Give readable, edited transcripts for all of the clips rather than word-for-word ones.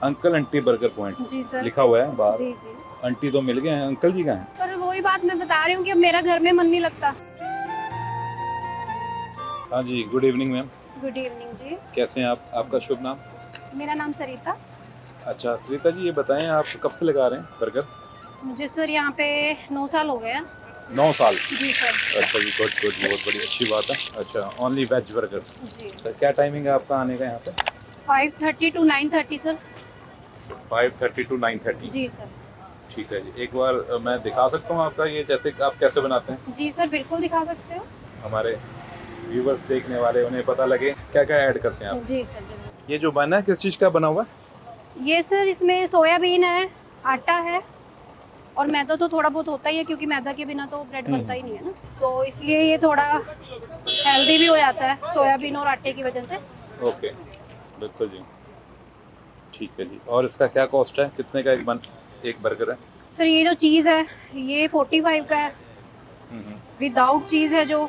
Uncle aunty burger point जी sir. लिखा हुआ है बाहर। जी जी। आंटी तो मिल गए हैं, अंकल जी कहाँ हैं? पर वही बात मैं बता रही हूँ कि अब मेरा घर में मन नहीं लगता। हाँ जी, good evening ma'am. Good evening जी। कैसे हैं आप? आपका शुभ नाम? मेरा नाम सरिता। अच्छा सरिता जी, ये बताएं आप कब से लगा रहे हैं बर्गर? मुझे सर यहाँ पे 9 साल हो गए हैं। 9 साल। जी सर। अच्छा जी, गुड गुड, बहुत बड़ी अच्छी बात है। अच्छा, ओनली वेज बर्गर। जी। तो क्या टाइमिंग है आपका आने का यहाँ पे? 5:30 to 9:30 सर। 5:30 to 9:30। जी सर। ठीक है जी, एक बार मैं दिखा सकता हूँ आपका ये, जैसे आप कैसे बनाते हैं? जी सर, बिल्कुल दिखा सकते हो। हमारे व्यूवर्स देखने वाले, उन्हें पता लगे क्या क्या ऐड करते हैं आप। जी सर जरूर। ये जो बना है किस चीज़ का बना हुआ है? ये सर इसमें सोयाबीन है, आटा है और मैदा तो थोड़ा बहुत होता ही है क्योंकि मैदा के बिना तो ब्रेड बनता ही नहीं है ना, तो इसलिए ये थोड़ा हेल्दी भी हो जाता है सोयाबीन और आटे की वजह से। ओके, बिल्कुल जी। ठीक है जी, और इसका क्या कॉस्ट है? कितने का एक बर्गर है? सर ये जो चीज़ है ये 45 का है। हम्म। विदाउट चीज़ है जो,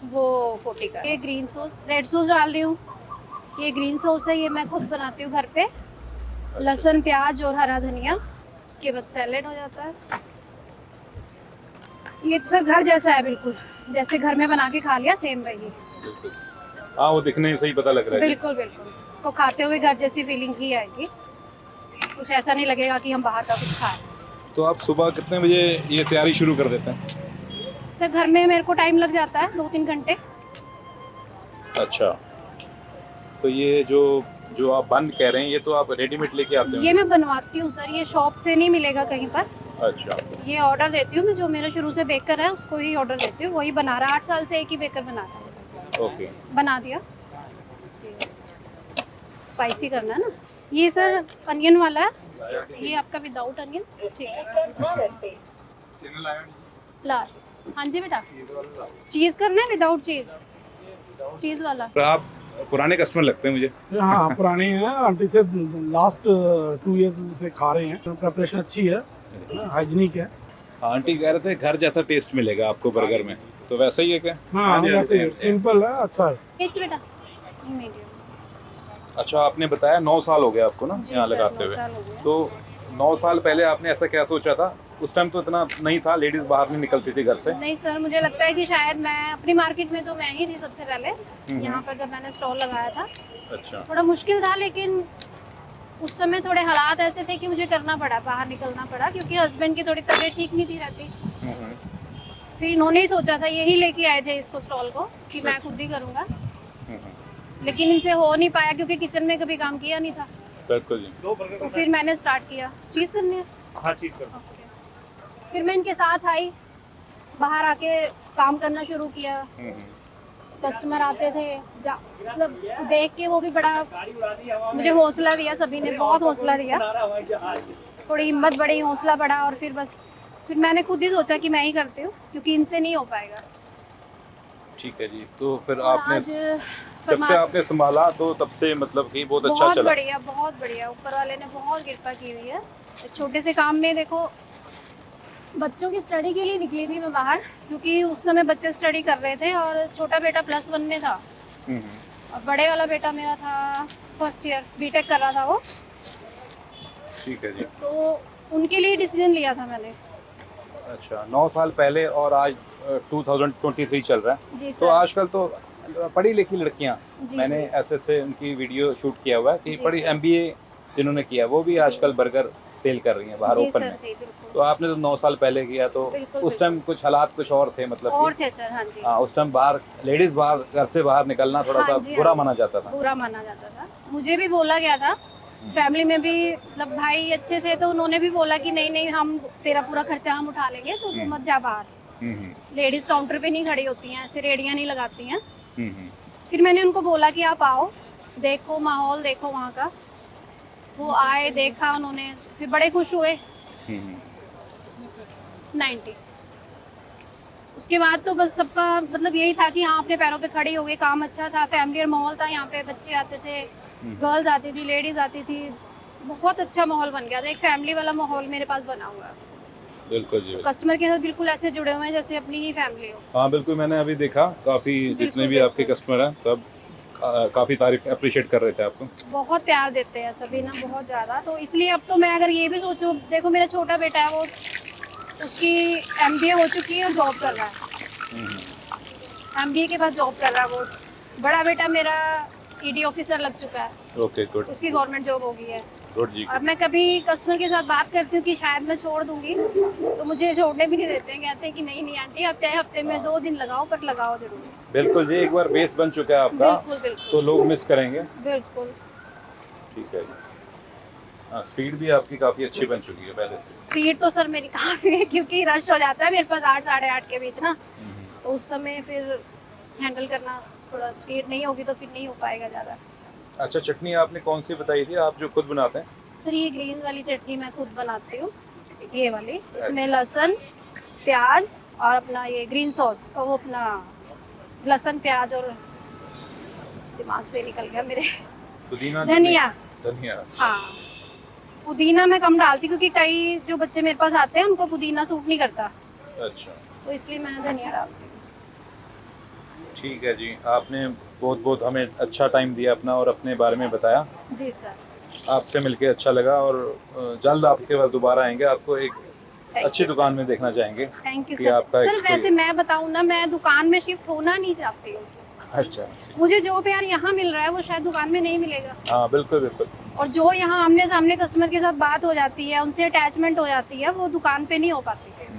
वो 40 का है। ये ग्रीन सॉस, रेड सॉस डाल रही हूँ। ये ग्रीन सॉस है, ये मैं खुद बनाती हूँ घर पे। लहसुन, प्याज और हरा धनिया, उसके बाद सैलेड हो जाता है। ये सर घर जैसा है बिल्कुल, जैसे घर में बना के खा लिया सेम वही। बिल्कुल। हाँ, वो दिखने से ही पता लग रहा है। बिल्कुल बिल्कुल, इसको खाते हुए घर जैसी फीलिंग ही आएगी। कुछ ऐसा नहीं लगेगा कि हम बाहर का कुछ खा रहे हैं। तो आप सुबह कितने बजे ये तैयारी शुरू कर देते हैं? सर घर में मेरे को टाइम लग जाता है 2-3 घंटे। अच्छा, तो ये जो जो आप बन कह रहे हैं, ये तो आप रेडीमेड लेके आते ये हैं? मैं बनवाती हूँ सर, ये शॉप से नहीं मिलेगा कहीं पर। अच्छा। ये ऑर्डर देती हूँ मैं, जो मेरा शुरू से बेकर है उसको ही ऑर्डर देती हूँ, वही बना रहा है। 8 साल से एक ही बेकर बना रहा है। ओके। बना दिया। स्पाइसी करना है ना। ये सर अनियन वाला है, ये आपका विदाउट अनियन। ठीक है ला। हाँ जी बेटा, चीज़ करना है विदाउट चीज़, चीज़ वाला। तो आप पुराने कस्टमर लगते हैं मुझे। हाँ पुरानी है, आंटी से लास्ट 2 इयर्स से खा रहे हैं। प्रिपरेशन अच्छी है, हाइजीनिक है। हाँ, आंटी कह रहे थे घर जैसा टेस्ट मिलेगा आपको बर्गर में, तो वैसा ही है क्या? हाँ वैसे सिंपल है, अच्छा है। मिर्च बेटा मीडियम। अच्छा, आपने बताया 9 साल हो गए आपको ना जी यहाँ सर, लगाते 9 हुए। साल हो गए। तो 9 साल पहले आपने ऐसा क्या सोचा था? उस टाइम तो इतना नहीं था, लेडीज बाहर नहीं निकलती थी घर से। नहीं सर, मुझे लगता है कि शायद मैं अपनी मार्केट में तो मैं ही थी सबसे पहले। यहाँ पर जब मैंने स्टॉल लगाया था अच्छा। थोड़ा मुश्किल था, लेकिन उस समय थोड़े हालात ऐसे थे कि मुझे करना पड़ा, बाहर निकलना पड़ा, क्योंकि हस्बैंड की थोड़ी तबीयत ठीक नहीं थी रहती। फिर इन्होंने ही सोचा था, यही लेके आए थे इसको स्टॉल को कि मैं खुद ही करूँगा, लेकिन इनसे हो नहीं पाया क्योंकि किचन में कभी काम किया नहीं था। बिल्कुल जी। तो फिर मैंने स्टार्ट किया। चीज़ करनी है? हाँ, चीज़ कर। फिर मैं इनके साथ आई, बाहर आके काम करना शुरू किया। कस्टमर आते थे, मतलब देख के वो भी बड़ा मुझे हौसला दिया, सभी ने बहुत हौसला दिया, थोड़ी हिम्मत बढ़ी, हौसला बढ़ा। और फिर बस फिर मैंने खुद ही सोचा कि मैं ही करती हूँ क्योंकि इनसे नहीं हो पाएगा। ठीक है जी, तो फिर और आपने आज जब से आपने संभाला तो तब से मतलब कि बहुत अच्छा बहुत चला। बढ़िया, बहुत बढ़िया, ऊपर वाले ने बहुत कृपा की हुई है। छोटे से काम में देखो, बच्चों की स्टडी के लिए निकली थी मैं बाहर, क्योंकि उस समय बच्चे स्टडी कर रहे थे और छोटा बेटा +1 में था और बड़े वाला बेटा मेरा था फर्स्ट ईयर, बीटेक कर रहा था वो। ठीक है जी। तो उनके लिए डिसीजन लिया था मैंने। अच्छा, 9 साल पहले और आज 2023 चल रहा है। जी तो सर। आजकल तो पढ़ी लिखी लड़कियां, जी, मैंने जी। ऐसे उनकी वीडियो शूट किया हुआ है कि जी पढ़ी सर। MBA जिन्होंने किया, वो भी आजकल बर्गर सेल कर रही हैं बाहर जी ओपन सर, में। जी बिल्कुल। तो आपने तो 9 साल पहले किया, तो बिल्कुल, उस टाइम कुछ हालात कुछ और थे, मतलब और कि थे सर। हाँ जी। हाँ, उस टाइम बाहर लेडीज बाहर घर से बाहर निकलना थोड़ा सा हाँ जी, बुरा हाँ। माना जाता था। बुरा माना जाता था, मुझे भी बोला गया था। फैमिली में भी मतलब भाई अच्छे थे तो उन्होंने भी बोला कि नहीं नहीं, हम तेरा पूरा खर्चा हम उठा लेंगे, तो तू मत जा बाहर। लेडीज काउंटर पे नहीं खड़ी होती हैं, ऐसे रेडियां नहीं लगाती हैं। फिर मैंने उनको बोला कि आप आओ, देखो माहौल, देखो वहाँ का। वो आए, देखा उन्होंने, फिर बड़े खुश हुए। 90 उसके बाद तो बस सबका मतलब यही था कि हाँ अपने पैरों पे खड़ी हो गई। काम अच्छा था, फैमिली माहौल था, यहाँ पे बच्चे आते थे, गर्ल्स आती थी, लेडीज आती थी, बहुत अच्छा माहौल बन गया था। एक फैमिली वाला माहौल मेरे पास बना हुआ है। बिल्कुल जी। कस्टमर के साथ बिल्कुल ऐसे जुड़े हुए हैं जैसे अपनी ही फैमिली हो। हाँ बिल्कुल, मैंने अभी देखा काफ़ी जितने भी आपके कस्टमर हैं सब काफ़ी तारीफ अप्रिशिएट कर रहे थे आपको। बहुत प्यार देते हैं सभी ना, बहुत ज़्यादा। तो इसलिए अब तो मैं अगर ये भी सोचूं, देखो मेरा छोटा बेटा है, वो उसकी MBA हो चुकी है और जॉब कर रहा है। MBA के बाद जॉब कर रहा है वो। बड़ा बेटा मेरा ED ऑफिसर लग चुका है, ओके गुड उसकी गवर्नमेंट जॉब हो गई है। गुड जी। और मैं कभी कस्टमर के साथ बात करती हूँ कि शायद मैं छोड़ दूंगी, तो मुझे छोड़ने भी नहीं देते हैं। कहते हैं कि नहीं नहीं आंटी, आप चाहे हफ्ते में 2 दिन लगाओ, पर लगाओ जरूर। बिल्कुल जी, एक बार बेस बन चुका है आपका बिल्कुल बिल्कुल तो लोग मिस करेंगे। बिल्कुल। ठीक है जी। हाँ, स्पीड भी आपकी काफ़ी अच्छी बन चुकी है पहले से। स्पीड तो सर मेरी काफ़ी है, क्योंकि रश हो जाता है मेरे पास 8 साढ़े 8 के बीच ना, तो उस समय फिर हैंडल करना, थोड़ा स्पीड नहीं होगी तो फिर नहीं हो पाएगा ज़्यादा। अच्छा, चटनी आपने कौन सी बताई थी, आप जो खुद बनाते हैं? सर ये ग्रीन वाली चटनी मैं खुद बनाती हूँ, ये वाली। इसमें लहसुन, प्याज और अपना ये ग्रीन सॉस, और वो अपना लहसुन प्याज और दिमाग से निकल गया मेरे, पुदीना, धनिया। धनिया। अच्छा। हाँ, पुदीना मैं कम डालती क्योंकि कई जो बच्चे मेरे पास आते हैं उनको पुदीना सूट नहीं करता, अच्छा तो इसलिए मैं धनिया डालती हूँ। ठीक है जी, आपने बहुत बहुत हमें अच्छा टाइम दिया अपना और अपने बारे में बताया। जी सर। आपसे मिलके अच्छा लगा और जल्द आपके पास दोबारा आएंगे, आपको एक अच्छी दुकान में देखना चाहेंगे। थैंक यू कि सर। आपका सर वैसे मैं बताऊँ ना, मैं दुकान में शिफ्ट होना नहीं चाहती हूँ। अच्छा। मुझे जो प्यार यहाँ मिल रहा है वो शायद दुकान में नहीं मिलेगा। हाँ बिल्कुल बिल्कुल। और जो यहाँ आमने सामने कस्टमर के साथ बात हो जाती है, उनसे अटैचमेंट हो जाती है, वो दुकान पे नहीं हो पाती है।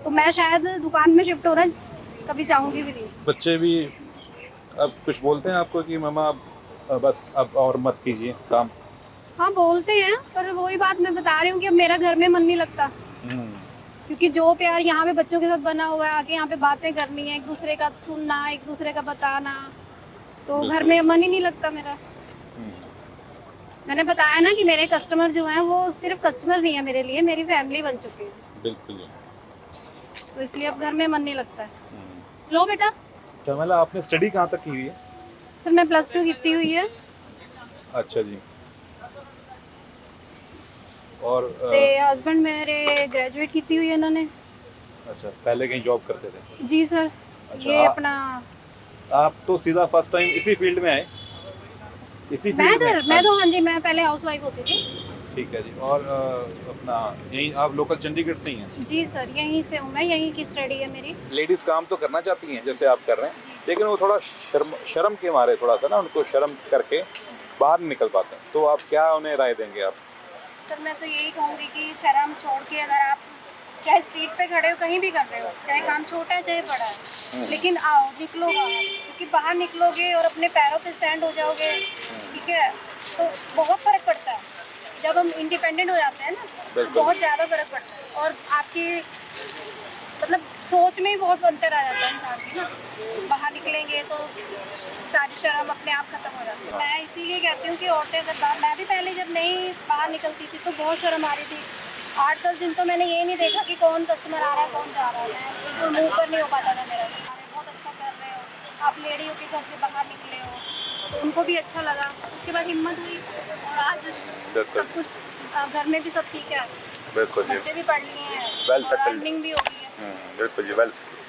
तो मैं शायद दुकान में शिफ्ट होना कभी चाहूँगी भी नहीं। बच्चे भी अब कुछ बोलते हैं आपको कि मामा बस अब और मत कीजिए काम? हाँ बोलते हैं, पर वही बात मैं बता रही हूँ कि अब मेरा घर में मन नहीं लगता, क्योंकि जो प्यार यहाँ पे बच्चों के साथ बना हुआ है, आके यहाँ पे बातें करनी है, एक दूसरे का सुनना, एक दूसरे का बताना, तो घर में मन ही नहीं लगता मेरा। मैंने बताया ना कि मेरे कस्टमर जो हैं वो सिर्फ कस्टमर नहीं है मेरे लिए, मेरी फैमिली बन चुकी है। बिल्कुल। तो इसलिए अब घर में मन नहीं लगता है। लो बेटा। कमला, आपने स्टडी कहाँ तक की हुई है? सर मैं +2 की हुई है। अच्छा जी। और हस्बैंड मेरे ग्रेजुएट की हुई है इन्होंने। अच्छा, पहले कहीं जॉब करते थे? जी सर। अच्छा, ये अपना आप तो सीधा फर्स्ट टाइम इसी फील्ड में आए? इसी मैं फील्ड में? सर मैं तो हाँ जी, मैं पहले हाउसवाइफ होती थी। ठीक है जी। और अपना यहीं आप लोकल चंडीगढ़ से ही हैं? जी सर, यहीं से हूँ मैं, यहीं की स्टडी है मेरी। लेडीज़ काम तो करना चाहती हैं जैसे आप कर रहे हैं, लेकिन वो थोड़ा शर्म के मारे थोड़ा सा ना, उनको शर्म करके बाहर नहीं निकल पाते हैं, तो आप क्या उन्हें राय देंगे आप? सर मैं तो यही कहूँगी कि शर्म छोड़ के, अगर आप चाहे स्ट्रीट पे खड़े हो, कहीं भी कर रहे हो, चाहे काम छोटा है चाहे बड़ा है, लेकिन आओ निकलो बाहर, क्योंकि बाहर निकलोगे और अपने पैरों पे स्टैंड हो जाओगे, ठीक है, तो बहुत फ़र्क पड़ता है। जब हम इंडिपेंडेंट हो जाते हैं ना, तो बहुत ज़्यादा फ़र्क पड़ता है, और आपकी मतलब सोच में ही बहुत अंतर आ जाता है इंसान की ना। बाहर निकलेंगे तो सारी शर्म अपने आप खत्म हो जाती है। मैं इसीलिए कहती हूँ कि औरतें अगर बाहर, मैं भी पहले जब नहीं बाहर निकलती थी तो बहुत शर्म आ रही थी। 8-10 दिन तो मैंने ये नहीं देखा कि कौन कस्टमर आ रहा है कौन जा रहा है, मैं बिल्कुल मुँह पर नहीं हो पाता था मेरा। बहुत अच्छा कर रहे हो आप, लेडी हो के घर से बाहर निकले हो, तो उनको भी अच्छा लगा। उसके बाद हिम्मत हुई और आज सब कुछ घर में भी सब ठीक है। बिल्कुल जी, बच्चे भी पढ़ लिए हैं, वेल सेटल्ड, अर्निंग भी हो गई है। बिल्कुल जी, वेल सेटल्ड।